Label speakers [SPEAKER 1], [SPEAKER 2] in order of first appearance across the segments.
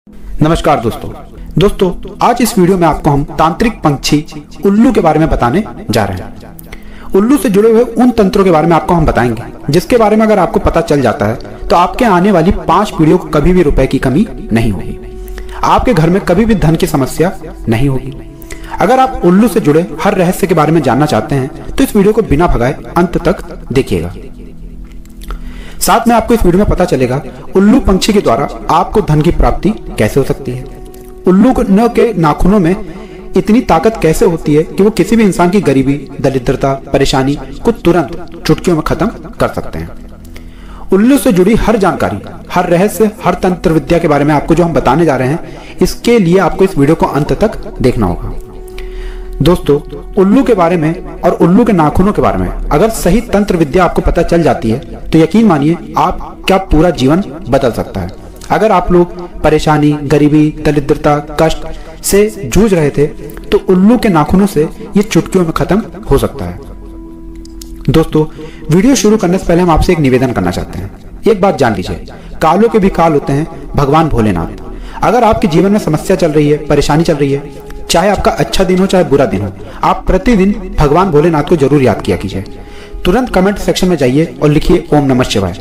[SPEAKER 1] नमस्कार दोस्तों आज इस वीडियो में आपको हम तांत्रिक पंछी उल्लू के बारे में बताने जा रहे हैं। उल्लू से जुड़े हुए उन तंत्रों के बारे में आपको हम बताएंगे जिसके बारे में अगर आपको पता चल जाता है तो आपके आने वाली 5 पीढ़ियों को कभी भी रुपए की कमी नहीं होगी, आपके घर में कभी भी धन की समस्या नहीं होगी। अगर आप उल्लू से जुड़े हर रहस्य के बारे में जानना चाहते हैं तो इस वीडियो को बिना भगाए अंत तक देखिएगा। साथ में आपको इस वीडियो में पता चलेगा उल्लू पंछी के द्वारा आपको धन की प्राप्ति कैसे हो सकती है। उल्लू के नाखूनों में इतनी ताकत कैसे होती है कि वो किसी भी इंसान की गरीबी, दरिद्रता, परेशानी को तुरंत चुटकियों में खत्म कर सकते हैं। उल्लू से जुड़ी हर जानकारी, हर रहस्य, हर तंत्र विद्या के बारे में आपको जो हम बताने जा रहे हैं, इसके लिए आपको इस वीडियो को अंत तक देखना होगा। दोस्तों, उल्लू के बारे में और उल्लू के नाखूनों के बारे में अगर सही तंत्र विद्या आपको पता चल जाती है तो यकीन मानिए आपका पूरा जीवन बदल सकता है। अगर आप लोग परेशानी, गरीबी, दरिद्रता, कष्ट से जूझ रहे थे तो उल्लू के नाखूनों से ये चुटकियों में खत्म हो सकता है। दोस्तों, वीडियो शुरू करने से पहले हम आपसे एक निवेदन करना चाहते हैं। एक बात जान लीजिए, कालों के भी काल होते हैं भगवान भोलेनाथ। अगर आपके जीवन में समस्या चल रही है, परेशानी चल रही है, चाहे आपका अच्छा दिन हो चाहे बुरा दिन हो, आप प्रतिदिन भगवान भोलेनाथ को जरूर याद किया कीजिए। तुरंत कमेंट सेक्शन में जाइए और लिखिए ओम नमः शिवाय,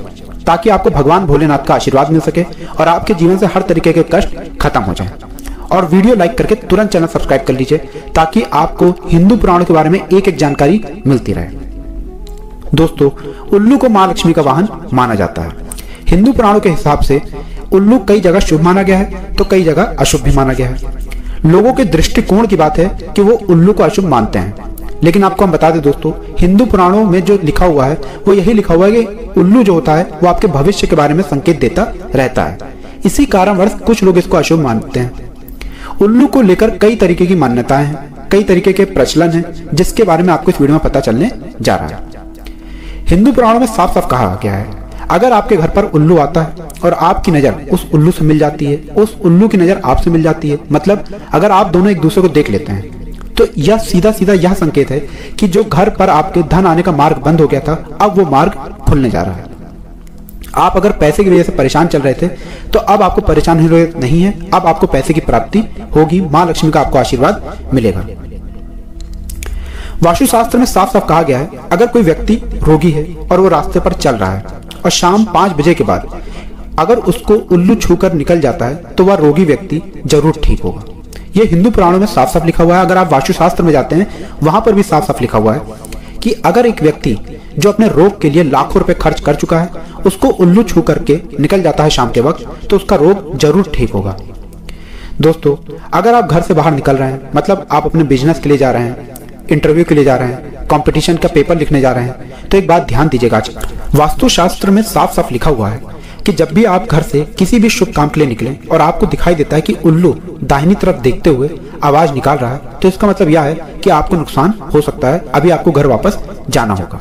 [SPEAKER 1] ताकि आपको भगवान भोलेनाथ का आशीर्वाद मिल सके और आपके जीवन से हर तरीके के कष्ट खत्म हो जाए। और वीडियो लाइक करके तुरंत चैनल सब्सक्राइब कर लीजिए ताकि आपको हिंदू पुराणों के बारे में एक एक जानकारी मिलती रहे। दोस्तों, उल्लू को मां लक्ष्मी का वाहन माना जाता है। हिंदू पुराणों के हिसाब से उल्लू कई जगह शुभ माना गया है तो कई जगह अशुभ भी माना गया है। लोगों के दृष्टिकोण की बात है कि वो उल्लू को अशुभ मानते हैं, लेकिन आपको हम बता दें दोस्तों, हिंदू पुराणों में जो लिखा हुआ है वो यही लिखा हुआ है कि उल्लू जो होता है वो आपके भविष्य के बारे में संकेत देता रहता है। इसी कारणवश कुछ लोग इसको अशुभ मानते हैं। उल्लू को लेकर कई तरीके की मान्यताएं हैं, कई तरीके के प्रचलन हैं, जिसके बारे में आपको इस वीडियो में पता चलने जा रहा है। हिंदू पुराणों में साफ साफ कहा गया है, अगर आपके घर पर उल्लू आता है और आपकी नजर उस उल्लू से मिल जाती है, उस उल्लू की नजर आपसे मिल जाती है, मतलब अगर आप दोनों एक दूसरे को देख लेते हैं, तो यह सीधा सीधा यह संकेत है कि जो घर पर आपके धन आने का मार्ग बंद हो गया था, अब वो मार्ग खुलने जा रहा है। आप अगर पैसे की वजह से परेशान चल रहे थे तो अब आपको परेशान होने नहीं है, अब आपको पैसे की प्राप्ति होगी, मां लक्ष्मी का आपको आशीर्वाद मिलेगा। वास्तुशास्त्र में साफ साफ कहा गया है, अगर कोई व्यक्ति रोगी है और वो रास्ते पर चल रहा है और शाम 5 बजे के बाद अगर उसको उल्लू छूकर निकल जाता है तो वह रोगी व्यक्ति जरूर ठीक होगा। यह हिंदू पुराणों में साफ साफ लिखा हुआ है। अगर आप वास्तुशास्त्र में जाते हैं वहां पर भी साफ साफ लिखा हुआ है कि अगर एक व्यक्ति जो अपने रोग के लिए लाखों रुपए खर्च कर चुका है उसको उल्लू छू करके निकल जाता है शाम के वक्त, तो उसका रोग जरूर ठीक होगा। दोस्तों, अगर आप घर से बाहर निकल रहे हैं, मतलब आप अपने बिजनेस के लिए जा रहे हैं, इंटरव्यू के लिए जा रहे हैं, कंपटीशन का पेपर लिखने जा रहे हैं, तो एक बात ध्यान दीजिएगा। वास्तुशास्त्र में साफ साफ लिखा हुआ है कि जब भी आप घर से किसी भी शुभ काम के लिए निकलें और आपको दिखाई देता है कि उल्लू दाहिनी तरफ देखते हुए आवाज निकाल रहा है, तो इसका मतलब यह है कि आपको नुकसान हो सकता है, अभी आपको घर वापस जाना होगा।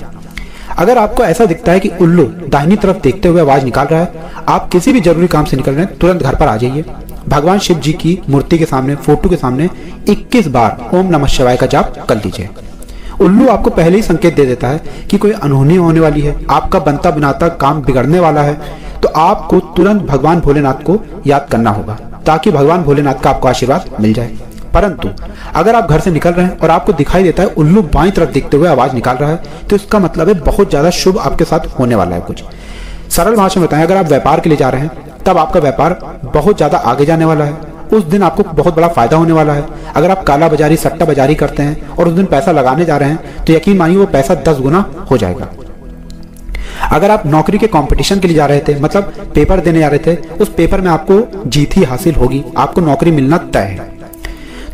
[SPEAKER 1] अगर आपको ऐसा दिखता है कि उल्लू दाहिनी तरफ देखते हुए आवाज निकाल रहा है, आप किसी भी जरूरी काम से निकल रहे हैं, तुरंत घर पर आ जाइए, भगवान शिव जी की मूर्ति के सामने, फोटो के सामने 21 बार ओम नमः शिवाय का जाप कर लीजिए। उल्लू आपको पहले ही संकेत दे देता है कि कोई अनहोनी होने वाली है, आपका बनता बनाता काम बिगड़ने वाला है, तो आपको तुरंत भगवान भोलेनाथ को याद करना होगा ताकि भगवान भोलेनाथ का आपको आशीर्वाद मिल जाए। परंतु अगर आप घर से निकल रहे हैं और आपको दिखाई देता है उल्लू बाईं तरफ देखते हुए आवाज निकाल रहा है, तो इसका मतलब है बहुत ज्यादा शुभ आपके साथ होने वाला है। कुछ सरल भाषा में बताएं, अगर आप व्यापार के लिए जा रहे हैं तब आपका व्यापार बहुत ज्यादा आगे जाने वाला है, उस दिन आपको बहुत बड़ा फायदा होने वाला है। अगर आप काला बाजारी, सट्टा बाजारी करते हैं और उस दिन पैसा लगाने जा रहे हैं तो यकीन मानिए वो पैसा 10 गुना हो जाएगा। अगर आप नौकरी के कंपटीशन के लिए जा रहे थे, मतलब पेपर देने जा रहे थे, उस पेपर में आपको जीत ही हासिल होगी, आपको नौकरी मिलना तय है।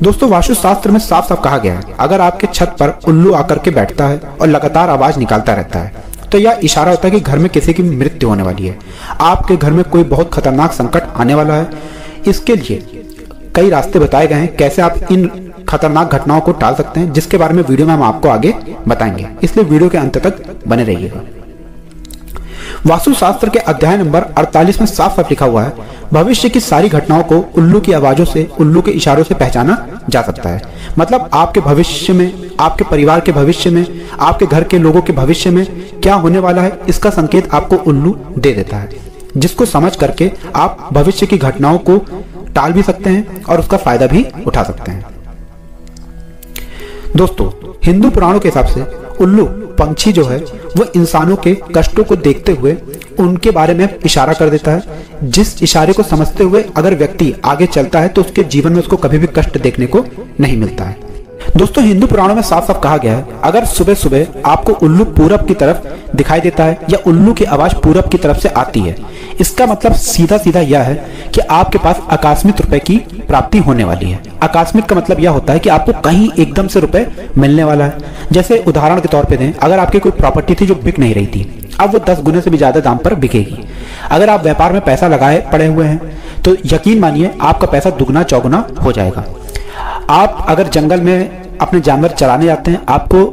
[SPEAKER 1] दोस्तों, वास्तुशास्त्र में साफ साफ कहा गया है, अगर आपके छत पर उल्लू आकर के बैठता है और लगातार आवाज निकालता रहता है तो यह इशारा होता है कि घर में किसी की मृत्यु होने वाली है, आपके घर में कोई बहुत खतरनाक संकट आने वाला है। इसके लिए कई रास्ते बताए गए हैं कैसे आप इन खतरनाक घटनाओं को टाल सकते हैं, जिसके बारे में वीडियो में हम आपको आगे बताएंगे, इसलिए वीडियो के अंत तक बने रहिएगा। वास्तुशास्त्र के अध्याय नंबर 48 में साफ साफ लिखा हुआ है, भविष्य की सारी घटनाओं को उल्लू की आवाजों से, उल्लू के इशारों से पहचाना जा सकता है। मतलब आपके भविष्य में, आपके परिवार के भविष्य में, आपके घर के लोगों के भविष्य में क्या होने वाला है, इसका संकेत आपको उल्लू दे देता है, जिसको समझ करके आप भविष्य की घटनाओं को टाल भी सकते हैं और उसका फायदा भी उठा सकते हैं। दोस्तों, हिंदू पुराणों के हिसाब से उल्लू पंछी जो है वो इंसानों के कष्टों को देखते हुए उनके बारे में इशारा कर देता है। जिस इशारे को समझते हुए अगर व्यक्ति आगे चलता है तो उसके जीवन में उसको कभी भी कष्ट देखने को नहीं मिलता है। दोस्तों, हिंदू पुराणों में साफ साफ कहा गया है, अगर सुबह सुबह आपको उल्लू पूरब की तरफ दिखाई देता है या उल्लू की आवाज पूरब की तरफ से आती है, इसका मतलब सीधा सीधा यह है कि आपके पास आकस्मिक रुपए की प्राप्ति होने वाली है। आकस्मिक का मतलब यह होता है कि आपको कहीं एकदम से रुपए मिलने वाला है। जैसे उदाहरण के तौर पे दें, अगर आपकी कोई प्रॉपर्टी थी जो बिक नहीं रही थी, अब वो 10 गुने से भी ज्यादा दाम पर बिकेगी। अगर आप व्यापार में पैसा लगाए पड़े हुए हैं तो यकीन मानिए आपका पैसा दुगना चौगुना हो जाएगा। आप अगर जंगल में अपने जानवर चराने जाते हैं, आपको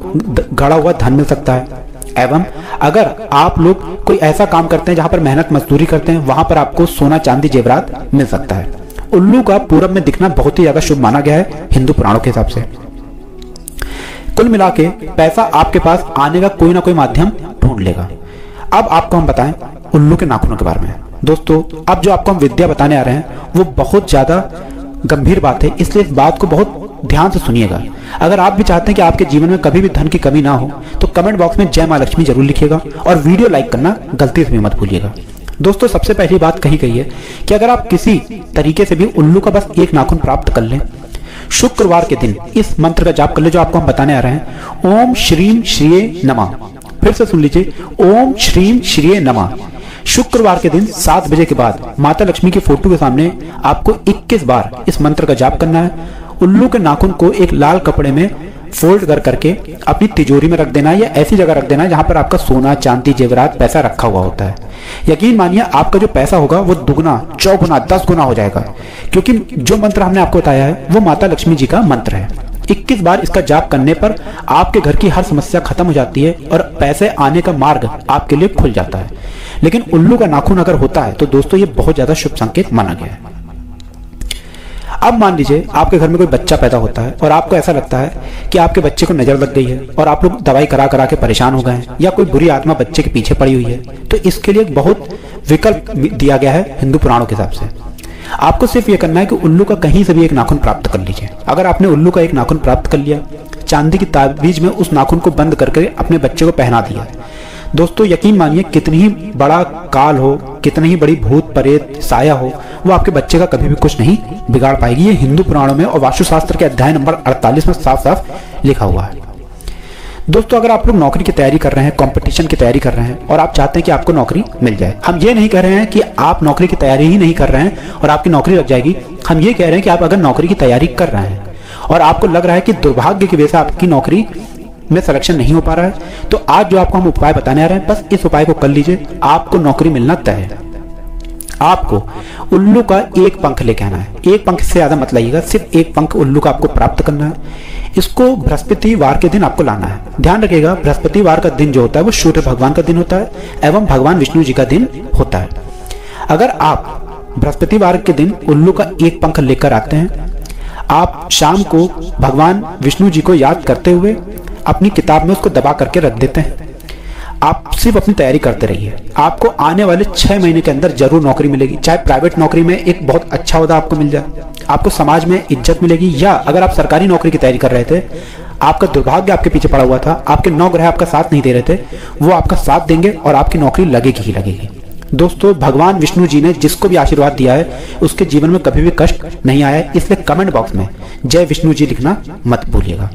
[SPEAKER 1] गड़ा हुआ धन मिल सकता है। एवं अगर आप लोग कोई ऐसा काम करते हैं जहां पर मेहनत मजदूरी करते हैं, वहां पर आपको सोना चांदी जेवरात मिल सकता है। उल्लू का पूरब में दिखना बहुत ही ज्यादा शुभ माना गया है हिंदू पुराणों के हिसाब से। कुल मिला के पैसा आपके पास आने का कोई ना कोई माध्यम ढूंढ लेगा। अब आपको हम बताएं उल्लू के नाखूनों के बारे में। दोस्तों, अब जो आपको हम विद्या बताने आ रहे हैं वो बहुत ज्यादा गंभीर बात है, इसलिए इस बात को बहुत ध्यान से सुनिएगा। अगर आप भी चाहते हैं कि आपके जीवन में कभी भी धन की कमी ना हो तो कमेंट बॉक्स में जय मां लक्ष्मी जरूर लिखिएगा और वीडियो लाइक करना गलती से भी मत भूलिएगा। दोस्तों, सबसे पहली बात कही गई है कि अगर आप किसी तरीके से भी उल्लू का बस एक नाखून प्राप्त कर लें, शुक्रवार के दिन इस मंत्र का जाप कर ले जो आपको हम बताने आ रहे हैं। ओम श्रीम श्रीये नमः। फिर से सुन लीजिए, ओम श्रीम श्रीये नमः। शुक्रवार के दिन 7 बजे के बाद माता लक्ष्मी की फोटो के सामने आपको 21 बार इस मंत्र का जाप करना है। उल्लू के नाखून को एक लाल कपड़े में फोल्ड कर करके अपनी तिजोरी में रख देना है या ऐसी जगह रख देना है जहां पर आपका सोना चांदी जेवरात पैसा रखा हुआ होता है। यकीन मानिए आपका जो पैसा होगा वो दुगना चौगुना 10 गुना हो जाएगा, क्योंकि जो मंत्र हमने आपको बताया है वो माता लक्ष्मी जी का मंत्र है। 21 बार इसका जाप करने पर आपके घर की हर समस्या खत्म हो जाती है और पैसे आने का मार्ग आपके लिए खुल जाता है। लेकिन उल्लू का नाखून अगर होता है तो दोस्तों ये बहुत ज्यादा शुभ संकेत माना गया है। अब मान लीजिए आपके घर में कोई बच्चा पैदा होता है और आपको ऐसा लगता है कि आपके बच्चे को नजर लग गई है और आप लोग दवाई करा करा के परेशान हो गए हैं या कोई बुरी आत्मा बच्चे के पीछे पड़ी हुई है, तो इसके लिए बहुत विकल्प दिया गया है हिंदू पुराणों के हिसाब से। आपको सिर्फ ये करना है कि उल्लू का कहीं से भी एक नाखून प्राप्त कर लीजिए। अगर आपने उल्लू का एक नाखून प्राप्त कर लिया, चांदी की ताबीज में उस नाखून को बंद करके अपने बच्चे को पहना दिया, दोस्तों यकीन मानिए कितनी ही बड़ा काल हो, कितनी ही बड़ी भूत प्रेत साया हो, वो आपके बच्चे का कभी भी कुछ नहीं बिगाड़ पाएगी। ये हिंदू पुराणों में और वास्तुशास्त्र के अध्याय नंबर 48 में साफ साफ लिखा हुआ है। दोस्तों, अगर आप लोग नौकरी की तैयारी कर रहे हैं, कंपटीशन की तैयारी कर रहे हैं और आप चाहते हैं कि आपको नौकरी मिल जाए, हम ये नहीं कह रहे हैं कि आप नौकरी की तैयारी ही नहीं कर रहे हैं और आपकी नौकरी लग जाएगी। हम ये कह रहे हैं कि आप अगर नौकरी की तैयारी कर रहे हैं और आपको लग रहा है कि दुर्भाग्य की वजह से आपकी नौकरी में सिलेक्शन नहीं हो पा रहा है, तो आज जो आपको हम उपाय बताने आ रहे हैं, बस इस उपाय को कर लीजिए, आपको नौकरी मिलना तय है। आपको उल्लू का एक पंख लेके आना है। एक पंख से ज्यादा मत लाइएगा, सिर्फ एक पंख उल्लू का आपको प्राप्त करना है। इसको बृहस्पतिवार के दिन आपको लाना है। ध्यान रखिएगा, बृहस्पतिवार का दिन जो होता है वो सूर्य भगवान का दिन होता है एवं भगवान विष्णु जी का दिन होता है। अगर आप बृहस्पतिवार के दिन उल्लू का एक पंख लेकर आते हैं, आप शाम को भगवान विष्णु जी को याद करते हुए अपनी किताब में उसको दबा करके रख देते हैं। आप सिर्फ अपनी तैयारी करते रहिए, आपको आने वाले 6 महीने के अंदर जरूर नौकरी मिलेगी। चाहे प्राइवेट नौकरी में एक बहुत अच्छा ओहदा आपको मिल जाए, आपको समाज में इज्जत मिलेगी, या अगर आप सरकारी नौकरी की तैयारी कर रहे थे, आपका दुर्भाग्य आपके पीछे पड़ा हुआ था, आपके 9 ग्रह आपका साथ नहीं दे रहे थे, वो आपका साथ देंगे और आपकी नौकरी लगेगी ही लगेगी। दोस्तों, भगवान विष्णु जी ने जिसको भी आशीर्वाद दिया है उसके जीवन में कभी भी कष्ट नहीं आया है, इसलिए कमेंट बॉक्स में जय विष्णु जी लिखना मत भूलिएगा।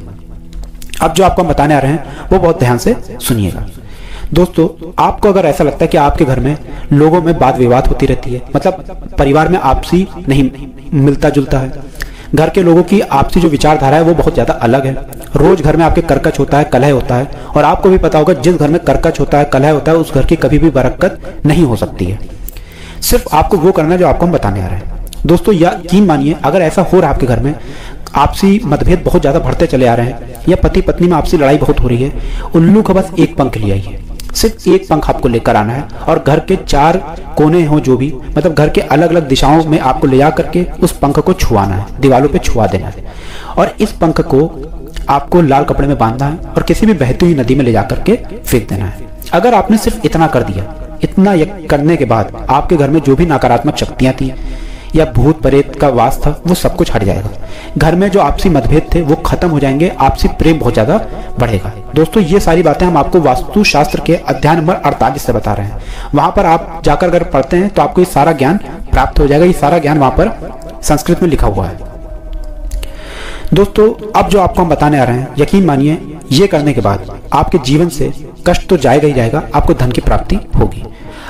[SPEAKER 1] अब जो आपको हम बताने आ रहे हैं वो बहुत ध्यान से सुनिएगा। दोस्तों, आपको अगर ऐसा लगता है कि आपके घर में लोगों में वाद विवाद होती रहती है, मतलब परिवार में आपसी नहीं मिलता जुलता है, घर के लोगों की आपसी जो विचारधारा है वो बहुत ज्यादा अलग है, रोज घर में आपके कर्कश होता है, कलह होता है, और आपको भी पता होगा जिस घर में कर्कश होता है, कलह होता है, उस घर की कभी भी बरकत नहीं हो सकती है। सिर्फ आपको वो करना है जो आपको हम बताने आ रहे हैं। दोस्तों, यकीन मानिए अगर ऐसा हो रहा है आपके घर में, आपसी मतभेद बहुत ज्यादा बढ़ते चले आ रहे हैं या पति पत्नी में आपसी लड़ाई बहुत हो रही है, उल्लू का बस एक पंख ले आइए। सिर्फ एक पंख आपको लेकर आना है और घर के 4 कोने हो जो भी, मतलब घर के अलग अलग दिशाओं में आपको ले जा करके उस पंख को छुआना है, दीवारों पे छुआ देना है, और इस पंख को आपको लाल कपड़े में बांधना है और किसी भी बहती हुई नदी में ले जा करके फेंक देना है। अगर आपने सिर्फ इतना कर दिया, इतना करने के बाद आपके घर में जो भी नकारात्मक शक्तियां थी या भूत प्रेत का वास था वो सब कुछ हट जाएगा। घर में जो आपसी मतभेद थे वो खत्म हो जाएंगे, आपसी प्रेम बहुत ज्यादा बढ़ेगा। दोस्तों ये सारी बातें हम आपको वास्तु शास्त्र के अध्याय नंबर 48 से बता रहे हैं। वहां पर आप जाकर अगर पढ़ते हैं तो आपको ये सारा ज्ञान प्राप्त हो जाएगा। ये सारा ज्ञान वहां पर संस्कृत में लिखा हुआ है। दोस्तों अब जो आपको हम बताने आ रहे हैं, यकीन मानिए ये करने के बाद आपके जीवन से कष्ट तो जाएगा ही जाएगा, आपको धन की प्राप्ति होगी।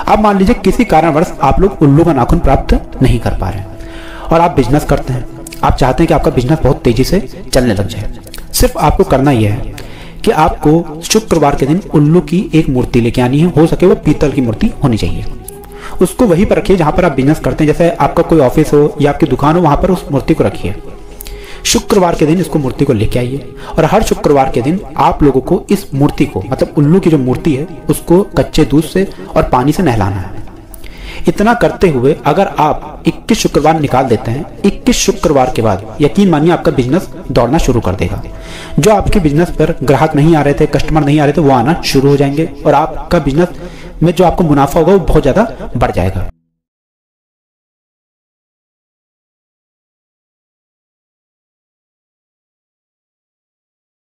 [SPEAKER 1] अब मान लीजिए किसी कारणवश आप लोग उल्लू का नाखून प्राप्त नहीं कर पा रहे हैं और आप बिजनेस करते हैं, आप चाहते हैं कि आपका बिजनेस बहुत तेजी से चलने लग जाए। सिर्फ आपको करना यह है कि आपको शुक्रवार के दिन उल्लू की एक मूर्ति लेके आनी है, हो सके वो पीतल की मूर्ति होनी चाहिए। उसको वहीं पर रखिए जहां पर आप बिजनेस करते हैं, जैसे आपका कोई ऑफिस हो या आपकी दुकान हो, वहां पर उस मूर्ति को रखिए। शुक्रवार के दिन इसको मूर्ति को लेके आइए और हर शुक्रवार के दिन आप लोगों को इस मूर्ति को, मतलब उल्लू की जो मूर्ति है, उसको कच्चे दूध से और पानी से नहलाना है। इतना करते हुए अगर आप 21 शुक्रवार निकाल देते हैं, 21 शुक्रवार के बाद यकीन मानिए आपका बिजनेस दौड़ना शुरू कर देगा। जो आपके बिजनेस पर ग्राहक नहीं आ रहे थे, कस्टमर नहीं आ रहे थे, वो आना शुरू हो जाएंगे और आपका बिजनेस में जो आपको मुनाफा होगा वो बहुत ज्यादा बढ़ जाएगा।